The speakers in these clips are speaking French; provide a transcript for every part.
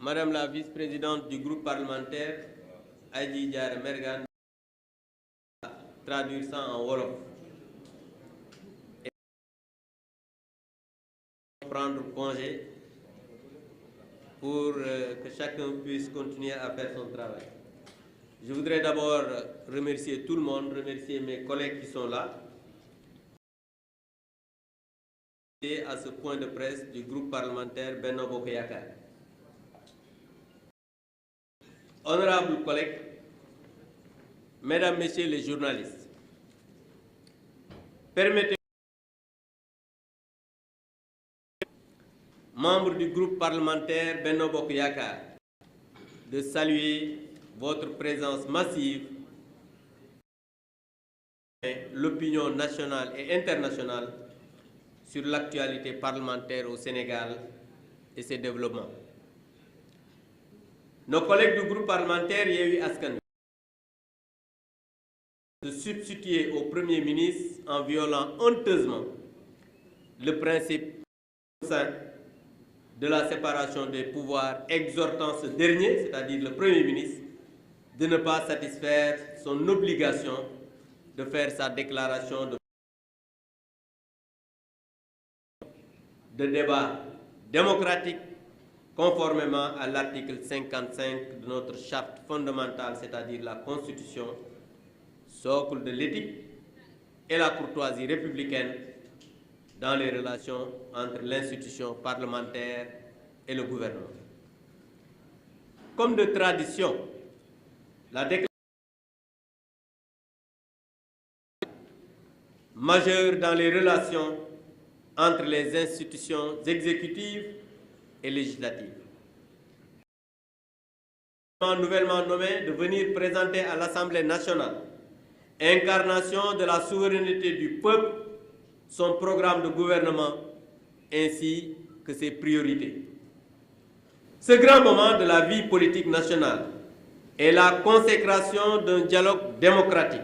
Madame la vice-présidente du groupe parlementaire, Adji Diarra Mergane, traduire ça en Wolof. Et prendre congé pour que chacun puisse continuer à faire son travail. Je voudrais d'abord remercier tout le monde, remercier mes collègues qui sont là, et à ce point de presse du groupe parlementaire Benno Bokk Yakaar. Honorables collègues, mesdames, messieurs les journalistes, permettez-moi, membres du groupe parlementaire Benno Bokk Yakaar, de saluer votre présence massive, l'opinion nationale et internationale sur l'actualité parlementaire au Sénégal et ses développements. Nos collègues du groupe parlementaire Yewwi Askan Wi se substituer au Premier ministre en violant honteusement le principe de la séparation des pouvoirs, exhortant ce dernier, c'est-à-dire le Premier ministre, de ne pas satisfaire son obligation de faire sa déclaration de débat démocratique conformément à l'article 55 de notre charte fondamentale, c'est-à-dire la Constitution, socle de l'éthique et la courtoisie républicaine dans les relations entre l'institution parlementaire et le gouvernement. Comme de tradition, la déclaration majeure dans les relations entre les institutions exécutives et législatives. Nouvellement nommé de venir présenter à l'Assemblée nationale, incarnation de la souveraineté du peuple, son programme de gouvernement ainsi que ses priorités. Ce grand moment de la vie politique nationale est la consécration d'un dialogue démocratique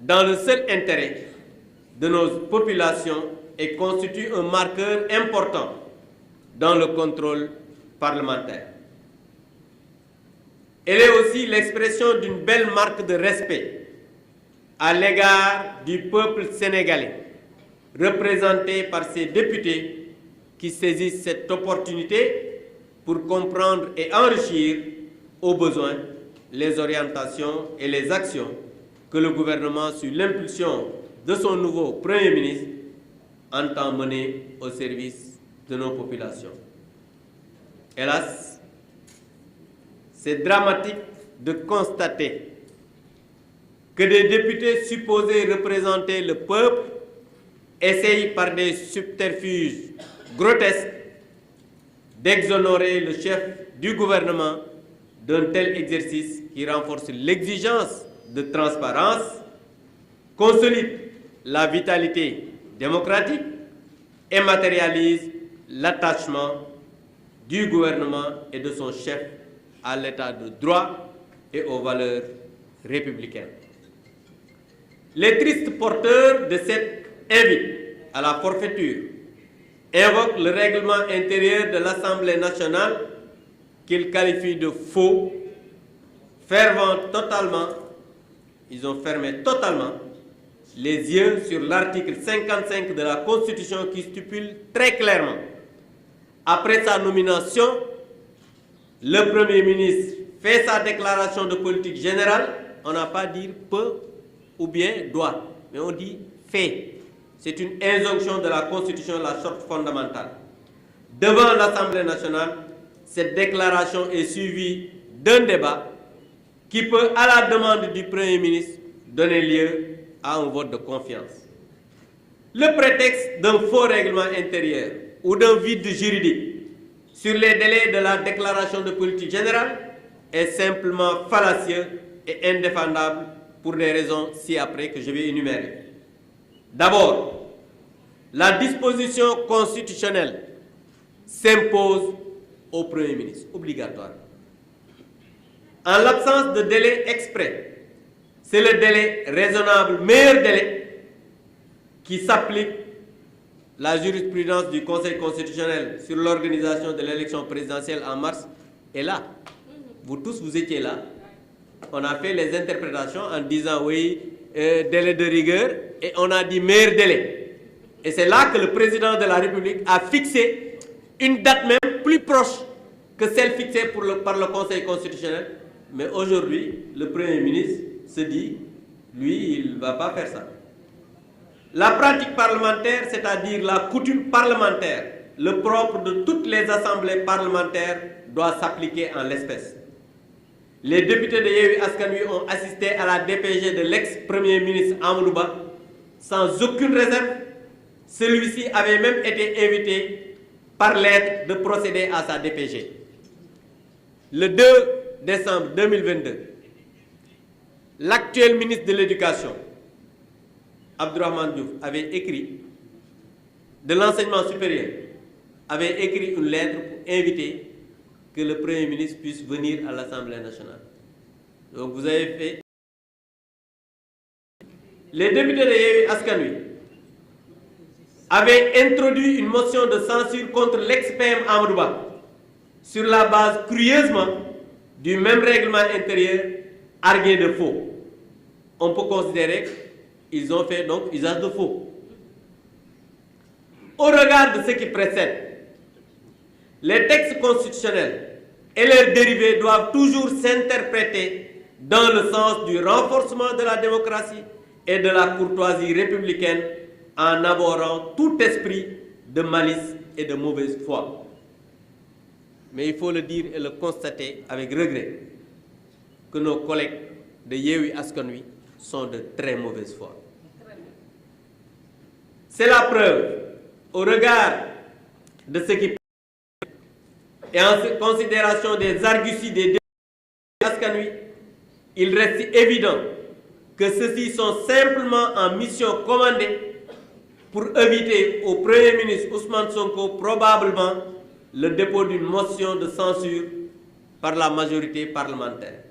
dans le seul intérêt de nos populations et constitue un marqueur important dans le contrôle parlementaire. Elle est aussi l'expression d'une belle marque de respect à l'égard du peuple sénégalais, représenté par ses députés qui saisissent cette opportunité pour comprendre et enrichir au besoin les orientations et les actions que le gouvernement, sous l'impulsion de son nouveau Premier ministre, entend mener au service de nos populations. Hélas, c'est dramatique de constater que des députés supposés représenter le peuple essayent par des subterfuges grotesques d'exonérer le chef du gouvernement d'un tel exercice qui renforce l'exigence de transparence, consolide la vitalité démocratique et matérialise l'attachement du gouvernement et de son chef à l'état de droit et aux valeurs républicaines. Les tristes porteurs de cette invite à la forfaiture invoquent le règlement intérieur de l'Assemblée nationale qu'ils qualifient de faux, ils ont fermé totalement les yeux sur l'article 55 de la Constitution qui stipule très clairement, après sa nomination, le Premier ministre fait sa déclaration de politique générale, on n'a pas dit peut ou bien doit, mais on dit fait. C'est une injonction de la Constitution, la charte fondamentale. Devant l'Assemblée nationale, cette déclaration est suivie d'un débat qui peut, à la demande du Premier ministre, donner lieu à un vote de confiance. Le prétexte d'un faux règlement intérieur ou d'un vide juridique sur les délais de la déclaration de politique générale est simplement fallacieux et indéfendable pour des raisons ci-après que je vais énumérer. D'abord, la disposition constitutionnelle s'impose au Premier ministre, obligatoire. En l'absence de délai exprès, c'est le délai raisonnable, meilleur délai, qui s'applique. La jurisprudence du Conseil constitutionnel sur l'organisation de l'élection présidentielle en mars est là. Vous tous, vous étiez là. On a fait les interprétations en disant oui, délai de rigueur, et on a dit meilleur délai. Et c'est là que le président de la République a fixé une date même plus proche que celle fixée par le Conseil constitutionnel. Mais aujourd'hui, le Premier ministre se dit, lui, il ne va pas faire ça. La pratique parlementaire, c'est-à-dire la coutume parlementaire, le propre de toutes les assemblées parlementaires, doit s'appliquer en l'espèce. Les députés de Yewwi Askan Wi ont assisté à la DPG de l'ex-premier ministre Amadou Ba sans aucune réserve. Celui-ci avait même été invité par lettre de procéder à sa DPG. Le 2 décembre 2022, l'actuel ministre de l'Éducation, Abdourahmane Diouf, avait écrit, de l'enseignement supérieur, avait écrit une lettre pour inviter que le Premier ministre puisse venir à l'Assemblée nationale. Donc vous avez fait... Les députés de Yewwi Askan Wi avaient introduit une motion de censure contre l'ex-PM Amadou Ba sur la base curieusement du même règlement intérieur argué de faux. On peut considérer qu'ils ont fait donc usage de faux. Au regard de ce qui précède, les textes constitutionnels et leurs dérivés doivent toujours s'interpréter dans le sens du renforcement de la démocratie et de la courtoisie républicaine en abhorrant tout esprit de malice et de mauvaise foi. Mais il faut le dire et le constater avec regret que nos collègues de Yewwi Askan Wi sont de très mauvaise foi. C'est la preuve, au regard de ce qui et en considération des arguties des députés de Askan Wi, il reste évident que ceux-ci sont simplement en mission commandée pour éviter au Premier ministre Ousmane Sonko probablement le dépôt d'une motion de censure par la majorité parlementaire.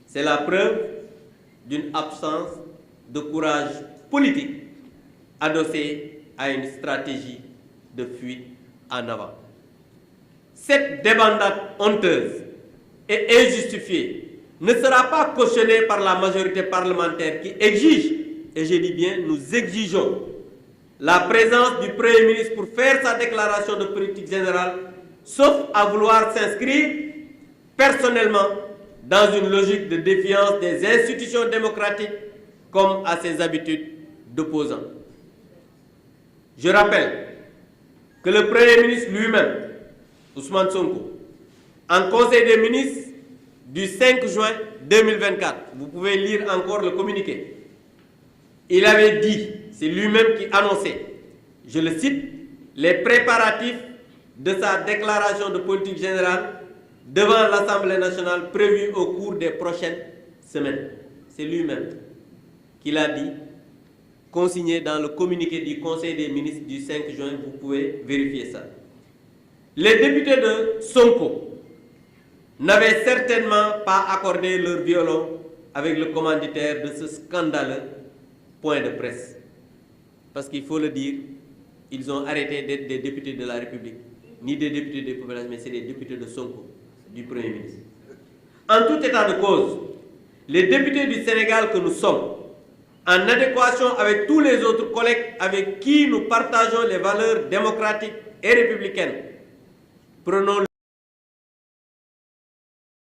C'est la preuve d'une absence de courage politique adossée à une stratégie de fuite en avant. Cette débandade honteuse et injustifiée ne sera pas cautionnée par la majorité parlementaire qui exige, et je dis bien nous exigeons, la présence du Premier ministre pour faire sa déclaration de politique générale, sauf à vouloir s'inscrire personnellement dans une logique de défiance des institutions démocratiques comme à ses habitudes d'opposant. Je rappelle que le Premier ministre lui-même, Ousmane Sonko, en Conseil des ministres du 5 juin 2024, vous pouvez lire encore le communiqué, il avait dit, c'est lui-même qui annonçait, je le cite, les préparatifs de sa déclaration de politique générale devant l'Assemblée nationale prévue au cours des prochaines semaines. C'est lui-même qui l'a dit, consigné dans le communiqué du Conseil des ministres du 5 juin, vous pouvez vérifier ça. Les députés de Sonko n'avaient certainement pas accordé leur violon avec le commanditaire de ce scandaleux point de presse. Parce qu'il faut le dire, ils ont arrêté d'être des députés de la République, ni des députés des populations, mais c'est des députés de Sonko, du Premier ministre. En tout état de cause, les députés du Sénégal que nous sommes, en adéquation avec tous les autres collègues avec qui nous partageons les valeurs démocratiques et républicaines, prenons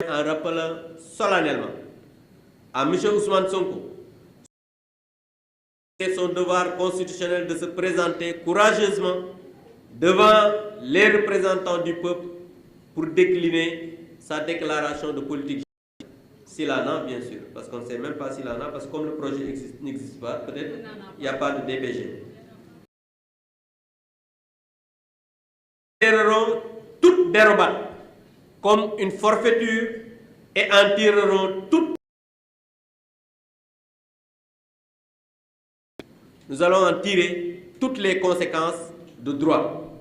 en rappelant solennellement à M. Ousmane Sonko son devoir constitutionnel de se présenter courageusement devant les représentants du peuple pour décliner sa déclaration de politique générale. S'il en a, bien sûr, parce qu'on ne sait même pas s'il en a, parce que comme le projet n'existe pas, peut-être il n'y a pas de DPG. Tireront toute dérobade comme une forfaiture et en tireront toute. Nous allons en tirer toutes les conséquences de droit.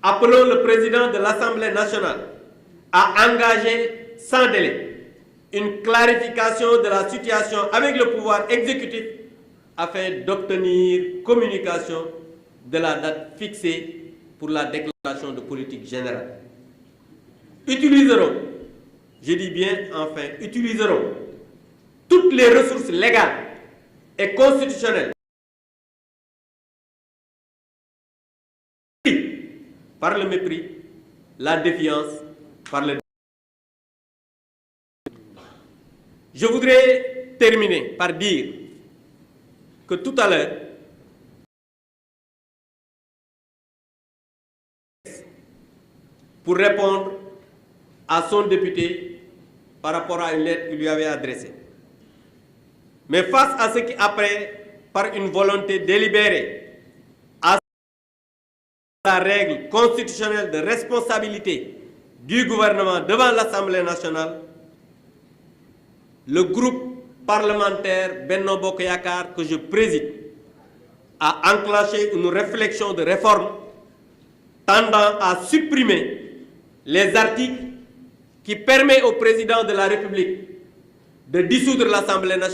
Appelons le président de l'Assemblée nationale à engager sans délai une clarification de la situation avec le pouvoir exécutif afin d'obtenir communication de la date fixée pour la déclaration de politique générale. utiliseront, je dis bien enfin, utiliseront toutes les ressources légales et constitutionnelles par le mépris, la défiance, par le... Je voudrais terminer par dire que tout à l'heure, pour répondre à son député par rapport à une lettre qu'il lui avait adressée. Mais face à ce qui, après, par une volonté délibérée, à la règle constitutionnelle de responsabilité du gouvernement devant l'Assemblée nationale, le groupe parlementaire Benno Bokk Yakaar que je préside a enclenché une réflexion de réforme tendant à supprimer les articles qui permettent au président de la République de dissoudre l'Assemblée nationale